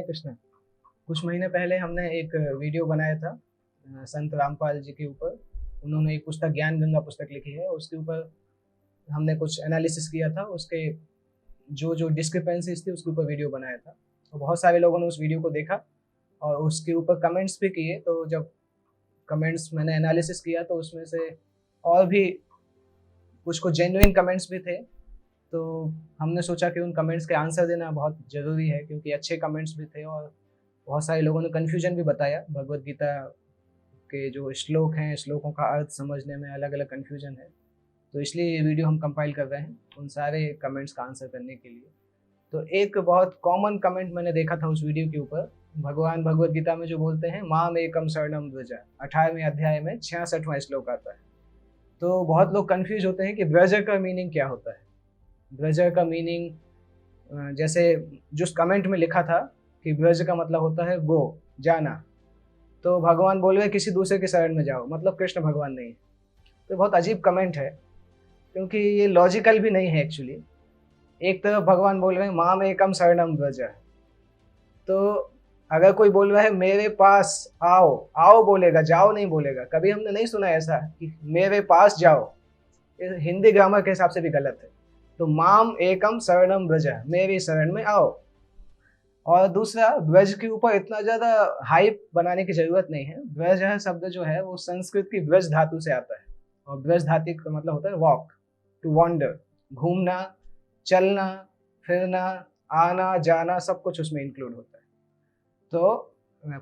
कृष्ण। कुछ महीने पहले हमने एक वीडियो बनाया था संत रामपाल जी के ऊपर। उन्होंने एक पुस्तक ज्ञान गंगा पुस्तक लिखी है, उसके ऊपर हमने कुछ एनालिसिस किया था। उसके जो जो डिस्क्रिपेंसीज थी उसके ऊपर वीडियो बनाया था। तो बहुत सारे लोगों ने उस वीडियो को देखा और उसके ऊपर कमेंट्स भी किए। तो जब कमेंट्स मैंने एनालिसिस किया तो उसमें से और भी कुछ जेन्युइन कमेंट्स भी थे। तो हमने सोचा कि उन कमेंट्स के आंसर देना बहुत ज़रूरी है, क्योंकि अच्छे कमेंट्स भी थे और बहुत सारे लोगों ने कन्फ्यूजन भी बताया। भगवद गीता के जो श्लोक हैं, श्लोकों का अर्थ समझने में अलग अलग कन्फ्यूजन है। तो इसलिए ये वीडियो हम कंपाइल कर रहे हैं उन सारे कमेंट्स का आंसर करने के लिए। तो एक बहुत कॉमन कमेंट मैंने देखा था उस वीडियो के ऊपर। भगवान भगवद गीता में जो बोलते हैं, माम एकम शरणम व्रज, 18वें अध्याय में 66वां श्लोक आता है। तो बहुत लोग कंफ्यूज होते हैं कि व्रज का मीनिंग क्या होता है। व्रज का मीनिंग जैसे जो कमेंट में लिखा था कि व्रज का मतलब होता है गो, जाना। तो भगवान बोल रहे किसी दूसरे के शरण में जाओ, मतलब कृष्ण भगवान नहीं है। तो बहुत अजीब कमेंट है, क्योंकि ये लॉजिकल भी नहीं है एक्चुअली। एक तरफ भगवान बोल रहे हैं माम एकम शरणम व्रज, तो अगर कोई बोल रहा है मेरे पास आओ, आओ बोलेगा, जाओ नहीं बोलेगा। कभी हमने नहीं सुना ऐसा कि मेरे पास जाओ। हिंदी ग्रामर के हिसाब से भी गलत है। तो माम एकम शरणम व्रज, मेरी शरण में आओ। और दूसरा, व्रज के ऊपर इतना ज्यादा हाइप बनाने की जरूरत नहीं है। व्रज शब्द जो है वो संस्कृत की व्रज धातु से आता है, और व्रज धातु का मतलब होता है वॉक, टू वॉन्डर, घूमना, चलना, फिरना, आना जाना, सब कुछ उसमें इंक्लूड होता है। तो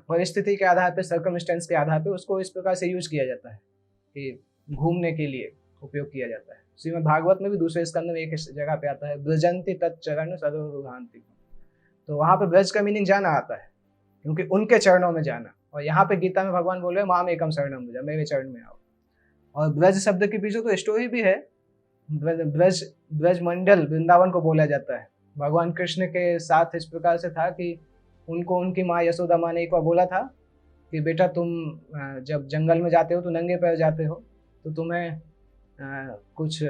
परिस्थिति के आधार पे, सर्कमस्टेंस के आधार पे उसको इस प्रकार से यूज किया जाता है कि घूमने के लिए उपयोग किया जाता है। श्रीमद् भागवत में भी दूसरे स्कंद में एक जगह पे आता है, ब्रजंती तच्चरण सरोहांति। तो वहां पे ब्रज का मीनिंग जाना आता है, क्योंकि उनके चरणों में जाना। और यहाँ पे गीता में भगवान बोल रहे हैं माम एकम शरणम व्रज, मेरे चरण में आओ। और ब्रज शब्द के पीछे तो स्टोरी भी है। ब्रज ब्रज मंडल वृंदावन को बोला जाता है। भगवान कृष्ण के साथ इस प्रकार से था कि उनको उनकी माँ यशोदा माँ ने एक बार बोला था कि बेटा तुम जब जंगल में जाते हो तो नंगे पैर जाते हो, तो तुम्हें कुछ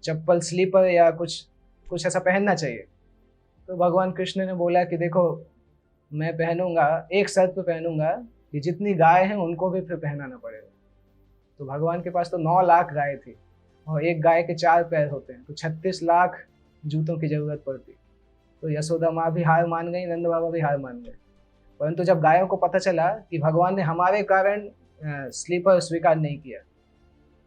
चप्पल, स्लीपर या कुछ ऐसा पहनना चाहिए। तो भगवान कृष्ण ने बोला कि देखो, मैं पहनूंगा, एक शर्त पे पहनूंगा कि जितनी गाय हैं उनको भी फिर पहनाना पड़ेगा। तो भगवान के पास तो 9 लाख गाय थी, और एक गाय के 4 पैर होते हैं, तो 36 लाख जूतों की जरूरत पड़ती। तो यशोदा माँ भी हार मान गई, नंद बाबा भी हार मान गए। परंतु जब गायों को पता चला कि भगवान ने हमारे कारण स्लीपर स्वीकार नहीं किया,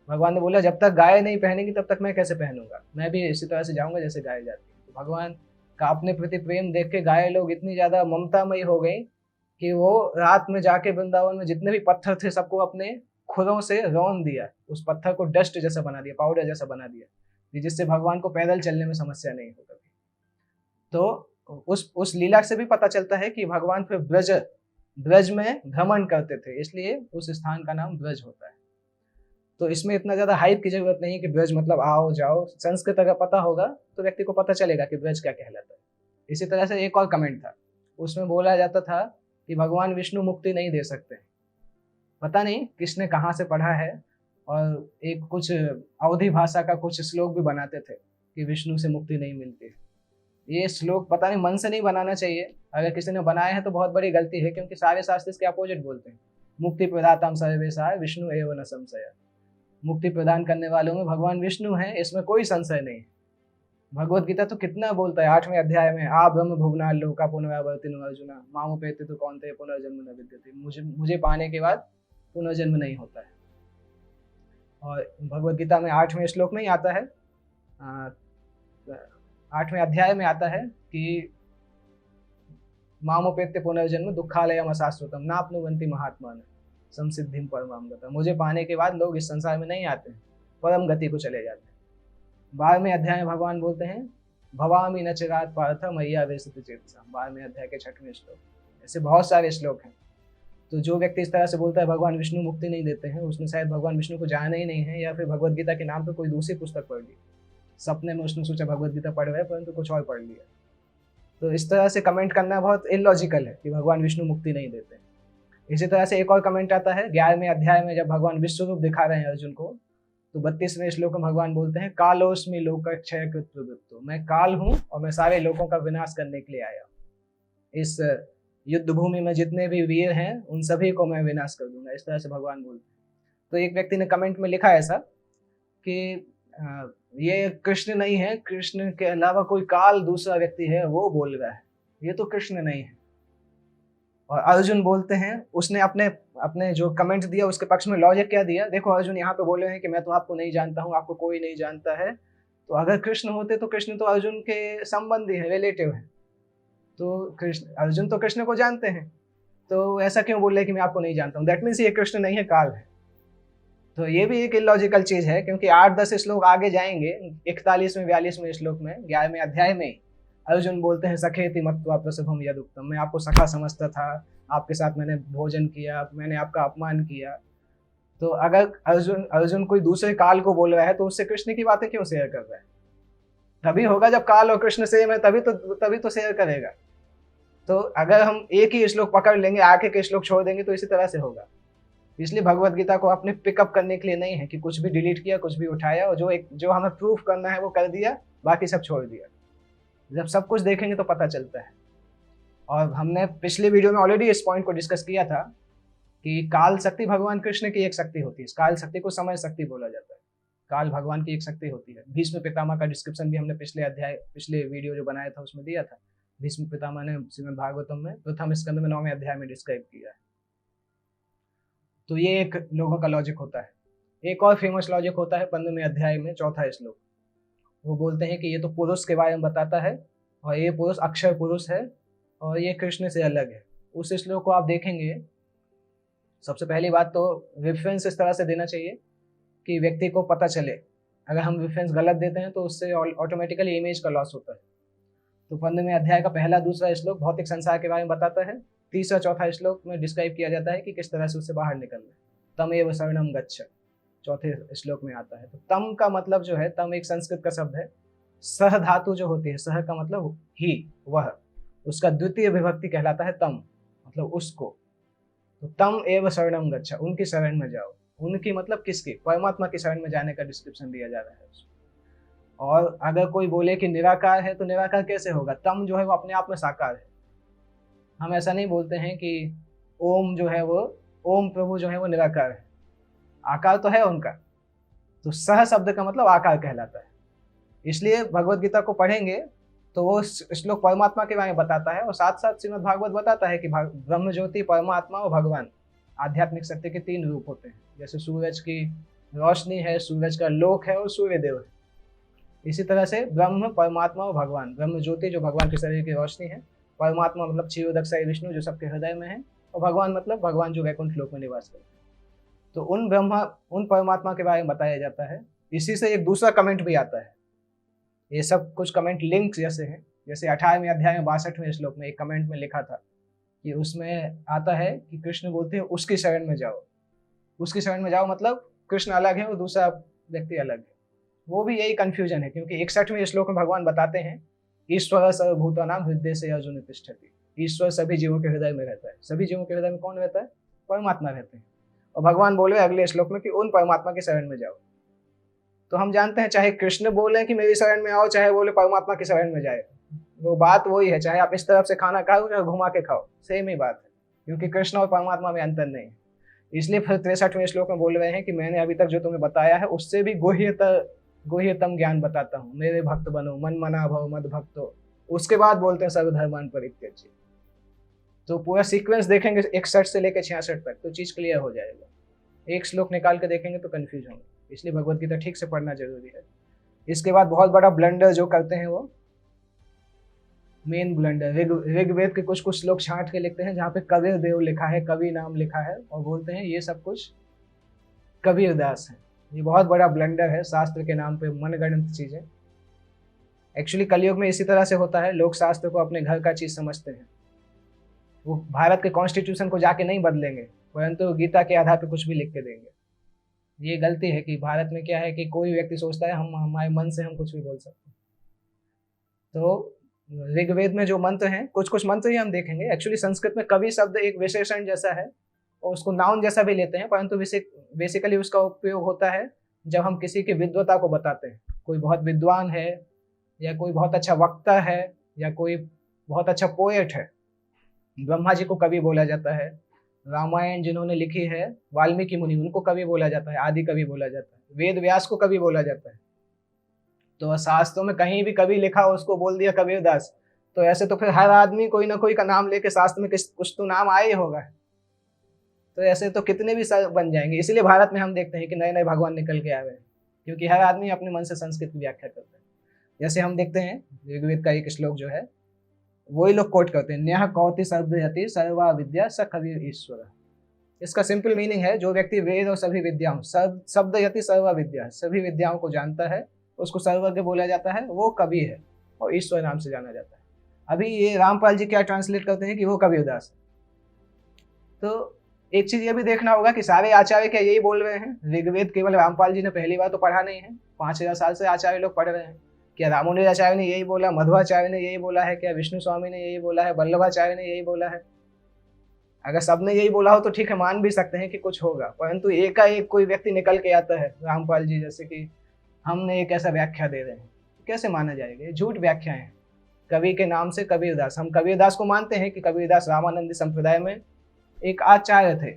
भगवान ने बोला जब तक गाय नहीं पहनेंगी तब तक मैं कैसे पहनूंगा, मैं भी इसी तरह से जाऊंगा जैसे गाय जाती है। तो भगवान का अपने प्रति प्रेम देख के गाय लोग इतनी ज्यादा ममतामयी हो गई कि वो रात में जाके वृंदावन में जितने भी पत्थर थे सबको अपने खुरों से रौन दिया, उस पत्थर को डस्ट जैसा बना दिया, पाउडर जैसा बना दिया, जिससे भगवान को पैदल चलने में समस्या नहीं हो कभी। तो उस लीला से भी पता चलता है कि भगवान फिर ब्रज में भ्रमण करते थे, इसलिए उस स्थान का नाम ब्रज होता है। तो इसमें इतना ज्यादा हाइप की जरूरत नहीं है कि ब्रज मतलब आओ जाओ। संस्कृत अगर पता होगा तो व्यक्ति को पता चलेगा कि ब्रज क्या कहलाता है। इसी तरह से एक और कमेंट था, उसमें बोला जाता था कि भगवान विष्णु मुक्ति नहीं दे सकते। पता नहीं किसने कहाँ से पढ़ा है, और एक कुछ अवधी भाषा का कुछ श्लोक भी बनाते थे कि विष्णु से मुक्ति नहीं मिलती। ये श्लोक पता नहीं, मन से नहीं बनाना चाहिए। अगर किसी ने बनाया है तो बहुत बड़ी गलती है, क्योंकि सारे शास्त्र इसके अपोजिट बोलते हैं। मुक्ति प्रदाताम सर्वेशाय विष्णु एव न संशय। मुक्ति प्रदान करने वालों में भगवान विष्णु है, इसमें कोई संशय नहीं है। भगवत गीता तो कितना बोलता है, 8वें अध्याय में, आ ब्रह्म भुवना लोका पुनरावर्तिनो अर्जुना मामुपेति तो कौनते पुनर्जन्म न विद्यते। मुझे पाने के बाद पुनर्जन्म नहीं होता है। और भगवत गीता में 8वें श्लोक में ही आता है, 8वें अध्याय में आता है कि मामुपेत्य पुनर्जन्म दुखालयम अशाश्वतम नाप्नुवन्ति महात्मान समसिद्धिम परमाम गता। मुझे पाने के बाद लोग इस संसार में नहीं आते हैं, परम गति को चले जाते हैं। 12वें अध्याय में भगवान बोलते हैं भवामि न चिरात् पार्थ मय्या वेशित चेतसा। 12वें अध्याय के 6वें श्लोक। ऐसे बहुत सारे श्लोक हैं। तो जो व्यक्ति इस तरह से बोलता है भगवान विष्णु मुक्ति नहीं देते हैं, उसने शायद भगवान विष्णु को जाना ही नहीं है, या फिर भगवत गीता के नाम पर कोई दूसरी पुस्तक पढ़ ली। सपने में उसने सोचा भगवत गीता पढ़ रहा है, परंतु कुछ और पढ़ लिया। तो इस तरह से कमेंट करना बहुत इलॉजिकल है कि भगवान विष्णु मुक्ति नहीं देते। इसी तरह से एक और कमेंट आता है 11वें अध्याय में, जब भगवान विश्व रूप दिखा रहे हैं अर्जुन को, तो 32वें श्लोक में भगवान बोलते हैं कालोस्मि लोकक्षय कृत्वृत्तो। मैं काल हूँ और मैं सारे लोगों का विनाश करने के लिए आया। इस युद्ध भूमि में जितने भी वीर हैं उन सभी को मैं विनाश कर दूंगा, इस तरह से भगवान बोलते हैं। तो एक व्यक्ति ने कमेंट में लिखा ऐसा कि ये कृष्ण नहीं है, कृष्ण के अलावा कोई काल दूसरा व्यक्ति है वो बोल रहा है, ये तो कृष्ण नहीं है। और अर्जुन बोलते हैं, उसने अपने अपने जो कमेंट दिया उसके पक्ष में लॉजिक क्या दिया, देखो अर्जुन यहाँ पे बोल रहे हैं कि मैं तो आपको नहीं जानता हूँ, आपको कोई नहीं जानता है, तो अगर कृष्ण होते तो कृष्ण तो अर्जुन के संबंधी है, रिलेटिव है, तो कृष्ण अर्जुन तो कृष्ण को जानते हैं, तो ऐसा क्यों बोल रहे कि मैं आपको नहीं जानता हूँ, दैट मीन्स ये कृष्ण नहीं है, काल है। तो ये भी एक इलॉजिकल चीज है, क्योंकि 8-10 श्लोक आगे जाएंगे, 41वें 42वें श्लोक में 11वें अध्याय में अर्जुन बोलते हैं सखेति मत्वा प्रसभम यदुक्तम, मैं आपको सखा समझता था, आपके साथ मैंने भोजन किया, मैंने आपका अपमान किया। तो अगर अर्जुन कोई दूसरे काल को बोल रहा है तो उससे कृष्ण की बातें क्यों शेयर कर रहा है? तभी होगा जब काल और कृष्ण सेम है, तभी तो शेयर करेगा। तो अगर हम एक ही श्लोक पकड़ लेंगे, आगे के श्लोक छोड़ देंगे, तो इसी तरह से होगा। इसलिए भगवत गीता को अपने पिकअप करने के लिए नहीं है कि कुछ भी डिलीट किया, कुछ भी उठाया और जो हमें प्रूफ करना है वो कर दिया, बाकी सब छोड़ दिया। जब सब कुछ देखेंगे तो पता चलता है। और हमने पिछले वीडियो में ऑलरेडी इस पॉइंट को डिस्कस किया था कि काल शक्ति भगवान कृष्ण की एक शक्ति होती है। काल शक्ति को समय शक्ति बोला जाता है। काल भगवान की एक शक्ति होती है। भीष्म पितामह का डिस्क्रिप्शन भी हमने पिछले वीडियो जो बनाया था उसमें दिया था। भीष्म पितामह ने श्रीमद् भागवतम में प्रथम स्कंद में 9वें अध्याय में डिस्क्राइब किया है। तो ये एक लोगों का लॉजिक होता है। एक और फेमस लॉजिक होता है 15वें अध्याय में 4था श्लोक। वो बोलते हैं कि ये तो पुरुष के बारे में बताता है और ये पुरुष अक्षर पुरुष है और ये कृष्ण से अलग है। उस श्लोक को आप देखेंगे, सबसे पहली बात तो रेफरेंस इस तरह से देना चाहिए कि व्यक्ति को पता चले। अगर हम रेफरेंस गलत देते हैं तो उससे ऑटोमेटिकली इमेज का लॉस होता है। तो 15वें अध्याय का पहला दूसरा श्लोक भौतिक संसार के बारे में बताता है। तीसरा चौथा श्लोक में डिस्क्राइब किया जाता है कि किस तरह से उससे बाहर निकलना है। तम एव शरणम गच्छ चौथे श्लोक में आता है। तो तम का मतलब जो है, तम एक संस्कृत का शब्द है। सह धातु जो होती है, सह का मतलब ही, वह, उसका द्वितीय विभक्ति कहलाता है तम, मतलब उसको। तो तम एव शरणम गच्छ, उनकी शरण में जाओ। उनकी मतलब किसकी? परमात्मा की शरण में जाने का डिस्क्रिप्शन दिया जा रहा है उसमें। और अगर कोई बोले कि निराकार है तो निराकार कैसे होगा? तम जो है वो अपने आप में साकार है। हम ऐसा नहीं बोलते हैं कि ओम जो है वो, ओम प्रभु जो है वो निराकार है, आकार तो है उनका। तो सह शब्द का मतलब आकार कहलाता है। इसलिए भगवत गीता को पढ़ेंगे तो वो श्लोक परमात्मा के बारे में बताता है और साथ साथ श्रीमद् भागवत बताता है कि ब्रह्म ज्योति, परमात्मा और भगवान आध्यात्मिक सत्य के 3 रूप होते हैं। जैसे सूरज की रोशनी है, सूरज का लोक है और सूर्य देव है। इसी तरह से ब्रह्म, परमात्मा और भगवान, ब्रह्म ज्योति जो भगवान के शरीर की रोशनी है, परमात्मा मतलब क्षीरोदक्षाई विष्णु जो सबके हृदय में है, और भगवान मतलब भगवान जो वैकुंठ लोक में निवास करते हैं। तो उन परमात्मा के बारे में बताया जाता है। इसी से एक दूसरा कमेंट भी आता है। ये सब कुछ कमेंट लिंक जैसे हैं। जैसे 18वें अध्याय में 62वें श्लोक में एक कमेंट में लिखा था कि उसमें आता है कि कृष्ण बोलते हैं उसकी शरण में जाओ। उसकी शरण में जाओ मतलब कृष्ण अलग है और दूसरा व्यक्ति अलग है। वो भी यही कंफ्यूजन है, क्योंकि 61वें श्लोक में भगवान बताते हैं ईश्वर सर्वभूतानां हृदय से अर्जुन तिष्ठति। ईश्वर सभी जीवों के हृदय में रहता है। सभी जीवों के हृदय में कौन रहता है? परमात्मा रहते हैं। और भगवान बोले अगले श्लोक में कि उन परमात्मा की शरण में जाओ। तो हम जानते हैं चाहे कृष्ण बोले कि मेरी शरण में आओ, चाहे बोले परमात्मा की शरण में जाए, वो बात वही है। चाहे आप इस तरफ से खाना खाओ या घुमा के खाओ, सेम ही बात है, क्योंकि कृष्ण और परमात्मा में अंतर नहीं है। इसलिए फिर 63वें श्लोक में बोल रहे हैं कि मैंने अभी तक जो तुम्हें बताया है उससे भी गुह्यतम ज्ञान बताता हूँ, मेरे भक्त बनो, मन मना भव मद भक्तो। उसके बाद बोलते हैं सर्वधर्मान् परित्यज्य। तो पूरा सीक्वेंस देखेंगे 61 से लेकर 66 तक तो चीज क्लियर हो जाएगा। एक श्लोक निकाल के देखेंगे तो कंफ्यूज होंगे। इसलिए भगवत गीता ठीक से पढ़ना जरूरी है। इसके बाद बहुत बड़ा ब्लंडर जो करते हैं वो मेन ब्लंडर, ऋग्वेद के कुछ श्लोक छांट के लिखते हैं जहाँ पे कबीर देव लिखा है, कवि नाम लिखा है, और बोलते हैं ये सब कुछ कबीर दास है। ये बहुत बड़ा ब्लंडर है। शास्त्र के नाम पे मनगढ़ंत चीजें। एक्चुअली कलयुग में इसी तरह से होता है। लोग शास्त्र को अपने घर का चीज समझते हैं। वो भारत के कॉन्स्टिट्यूशन को जाके नहीं बदलेंगे, परंतु गीता के आधार पे कुछ भी लिख के देंगे। ये गलती है कि भारत में क्या है कि कोई व्यक्ति सोचता है हम हमारे मन से हम कुछ भी बोल सकते हैं। तो ऋग्वेद में जो मंत्र हैं, कुछ मंत्र ही हम देखेंगे। एक्चुअली संस्कृत में कवि शब्द एक विशेषण जैसा है और उसको नाउन जैसा भी लेते हैं, परंतु बेसिकली उसका उपयोग होता है जब हम किसी की विद्वता को बताते हैं। कोई बहुत विद्वान है या कोई बहुत अच्छा वक्ता है या कोई बहुत अच्छा पोएट है ब्रह्मा जी को कवि बोला जाता है। रामायण जिन्होंने लिखी है वाल्मीकि मुनि, उनको कवि बोला जाता है, आदि कवि बोला जाता है। वेद व्यास को कवि बोला जाता है। तो शास्त्रों में कहीं भी कवि लिखा उसको बोल दिया कबीरदास। तो ऐसे तो फिर हर आदमी कोई ना कोई का नाम लेके शास्त्र में कुछ तो नाम आया ही होगा। तो ऐसे तो कितने भी सर बन जाएंगे। इसीलिए भारत में हम देखते हैं कि नए नए भगवान निकल के आ रहे हैं, क्योंकि हर आदमी अपने मन से संस्कृत की व्याख्या करता है। जैसे हम देखते हैं ऋग्वेद का एक श्लोक जो है वही लोग कोट करते हैं, न्यः कौति सर्वयति सर्वा विद्या स कवि ईश्वर। इसका सिंपल मीनिंग है, जो व्यक्ति वेद और सभी विद्याओं शब्द यति सर्वा विद्या, सभी विद्याओं को जानता है, उसको सर्वज्ञ बोला जाता है, वो कवि है और ईश्वर नाम से जाना जाता है। अभी ये रामपाल जी क्या ट्रांसलेट करते हैं कि वो कबीरदास। तो एक चीज ये भी देखना होगा कि सारे आचार्य क्या यही बोल रहे हैं? ऋग्वेद केवल रामपाल जी ने पहली बार तो पढ़ा नहीं है, 5000 साल से आचार्य लोग पढ़ रहे हैं। क्या रामानुज आचार्य ने यही बोला, मध्वाचार्य ने यही बोला है, क्या विष्णु स्वामी ने यही बोला है, वल्लभाचार्य ने यही बोला है? अगर सबने यही बोला हो तो ठीक है, मान भी सकते हैं कि कुछ होगा, परंतु एकाएक कोई व्यक्ति निकल के आता है रामपाल जी जैसे कि हमने एक ऐसा व्याख्या दे रहे हैं, कैसे माना जाएगा? ये झूठ व्याख्या है। कवि के नाम से कबीरदास, हम कबीरदास को मानते हैं कि कबीरदास रामानंदी संप्रदाय में एक आचार्य थे,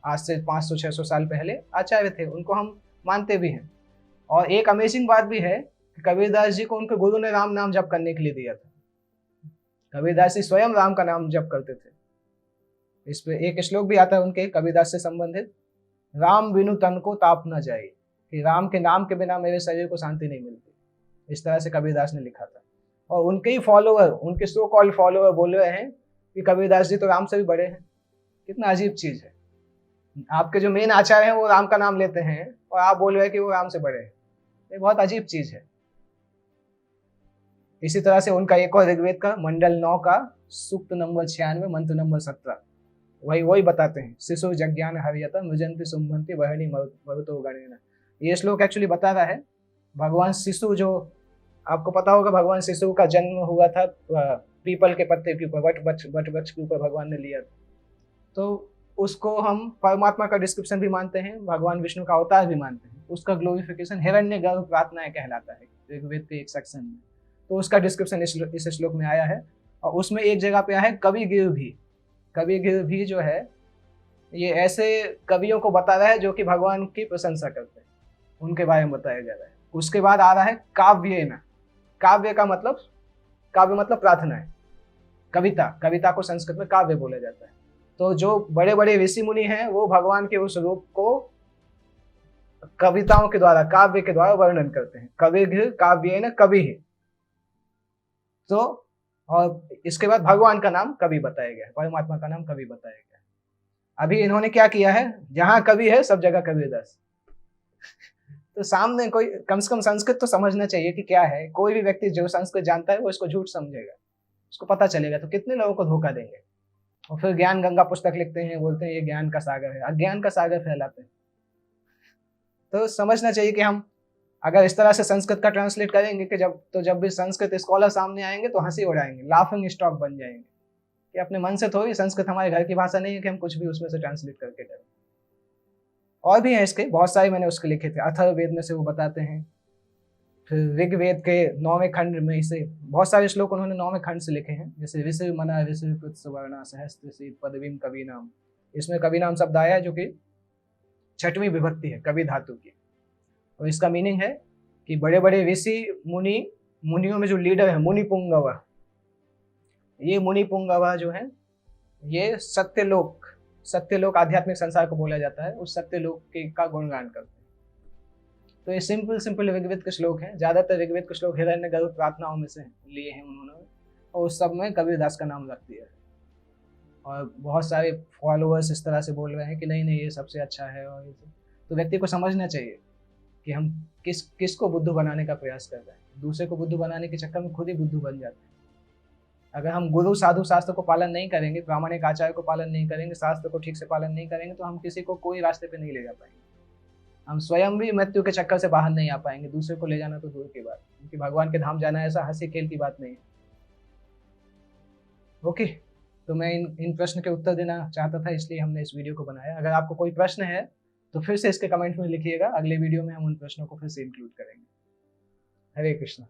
आज से 500-600 साल पहले आचार्य थे, उनको हम मानते भी हैं। और एक अमेजिंग बात भी है कि कबीरदास जी को उनके गुरु ने राम नाम जप करने के लिए दिया था। कबीरदास जी स्वयं राम का नाम जप करते थे। इस पे एक श्लोक भी आता है उनके कबीरदास से संबंधित, राम बिनु तन को ताप न जाए, कि राम के नाम के बिना मेरे शरीर को शांति नहीं मिलती। इस तरह से कबीरदास ने लिखा था। और उनके ही फॉलोअर, उनके सो कॉल्ड फॉलोअर बोल रहे हैं कि कबीरदास जी तो राम से भी बड़े हैं। कितना अजीब चीज है। आपके जो मेन आचार्य हैं वो राम का नाम लेते हैं और आप बोल रहे हैं कि वो राम से बड़े हैं। ये बहुत अजीब चीज है। इसी तरह से उनका एक और ऋग्वेद का मंडल 9 का सूक्त नंबर 96 मंत्र नंबर 17 वही बताते हैं, शिशु जज्ञान हरियता मुजंति सुम्भंति वहनी मरुतो गणेन। ये श्लोक एक्चुअली बता रहा है भगवान शिशु, जो आपको पता होगा भगवान शिशु का जन्म हुआ था पीपल के पत्ते के ऊपर, वट वृक्ष के ऊपर भगवान ने लिया था। तो उसको हम परमात्मा का डिस्क्रिप्शन भी मानते हैं, भगवान विष्णु का अवतार भी मानते हैं। उसका ग्लोरिफिकेशन हिरण्यगर्भ प्रार्थनाएं कहलाता है ऋग्वेद के एक सेक्शन में। तो उसका डिस्क्रिप्शन इस श्लोक में आया है। और उसमें एक जगह पे आया है कविगिर भी। कविगिर भी जो है ये ऐसे कवियों को बता रहा है जो कि भगवान की प्रशंसा करते हैं, उनके बारे में बताया जा रहा है। उसके बाद आ रहा है काव्येन। काव्य का मतलब, काव्य मतलब प्रार्थना है, कविता। कविता को संस्कृत में काव्य बोला जाता है। तो जो बड़े बड़े ऋषि मुनि हैं वो भगवान के उस रूप को कविताओं के द्वारा, काव्य के द्वारा वर्णन करते हैं। कविगिर काव्येन कवि। तो और इसके बाद भगवान का नाम कवि बताया गया है, परमात्मा का नाम कवि बताया गया है। अभी इन्होंने क्या किया है, जहां कवि है सब जगह कबीरदास। तो सामने कोई कम से कम संस्कृत तो समझना चाहिए कि क्या है। कोई भी व्यक्ति जो संस्कृत जानता है वो इसको झूठ समझेगा, उसको पता चलेगा। तो कितने लोगों को धोखा देंगे। और फिर ज्ञान गंगा पुस्तक लिखते हैं, बोलते हैं ये ज्ञान का सागर है, अज्ञान का सागर फैलाते हैं। तो समझना चाहिए कि हम अगर इस तरह से संस्कृत का ट्रांसलेट करेंगे कि जब भी संस्कृत स्कॉलर सामने आएंगे तो हंसी उड़ाएंगे, लाफिंग स्टॉक बन जाएंगे कि अपने मन से थोड़ी, संस्कृत हमारे घर की भाषा नहीं है कि हम कुछ भी उसमें से ट्रांसलेट करके करें। और भी हैं इसके बहुत सारे, मैंने उसके लिखे थे। अथर्ववेद में से वो बताते हैं, फिर ऋग्वेद के 9वें खंड में से बहुत सारे श्लोक उन्होंने 9वें खंड से लिखे हैं। जैसे ऋषि मना ऋषि पुत्सवर्णा सहस्त्र पदवीम कवि नाम, इसमें कवि नाम शब्द आया है जो कि 6वीं विभक्ति है कवि धातु की। और इसका मीनिंग है कि बड़े बड़े ऋषि मुनियों में जो लीडर है मुनि पुंगवा, ये मुनि पुंगवा जो है ये सत्यलोक आध्यात्मिक संसार को बोला जाता है, उस सत्यलोक का गुणगान करते हैं। तो ये सिंपल ऋग्वेद के श्लोक हैं। ज्यादातर ऋग्वेद के श्लोक हिरण्यगर्भ प्रार्थनाओं में से लिए हैं उन्होंने, और उस सब में कबीरदास का नाम रख दिया है। और बहुत सारे फॉलोअर्स इस तरह से बोल रहे हैं कि नहीं ये सबसे अच्छा है। और तो व्यक्ति को समझना चाहिए कि हम किसको बुद्धू बनाने का प्रयास कर रहे हैं। दूसरे को बुद्धू बनाने के चक्कर में खुद ही बुद्धू बन जाते हैं। अगर हम गुरु साधु शास्त्र को पालन नहीं करेंगे, प्रामाणिक आचार्य को पालन नहीं करेंगे, शास्त्र को ठीक से पालन नहीं करेंगे, तो हम किसी को कोई रास्ते पे नहीं ले जा पाएंगे। हम स्वयं भी मृत्यु के चक्कर से बाहर नहीं आ पाएंगे, दूसरे को ले जाना तो दूर की बात, क्योंकि भगवान के धाम जाना ऐसा हंसी खेल की बात नहीं है। ओके, तो मैं इन प्रश्न के उत्तर देना चाहता था, इसलिए हमने इस वीडियो को बनाया। अगर आपको कोई प्रश्न है तो फिर से इसके कमेंट में लिखिएगा, अगले वीडियो में हम उन प्रश्नों को फिर से इंक्लूड करेंगे। हरे कृष्णा।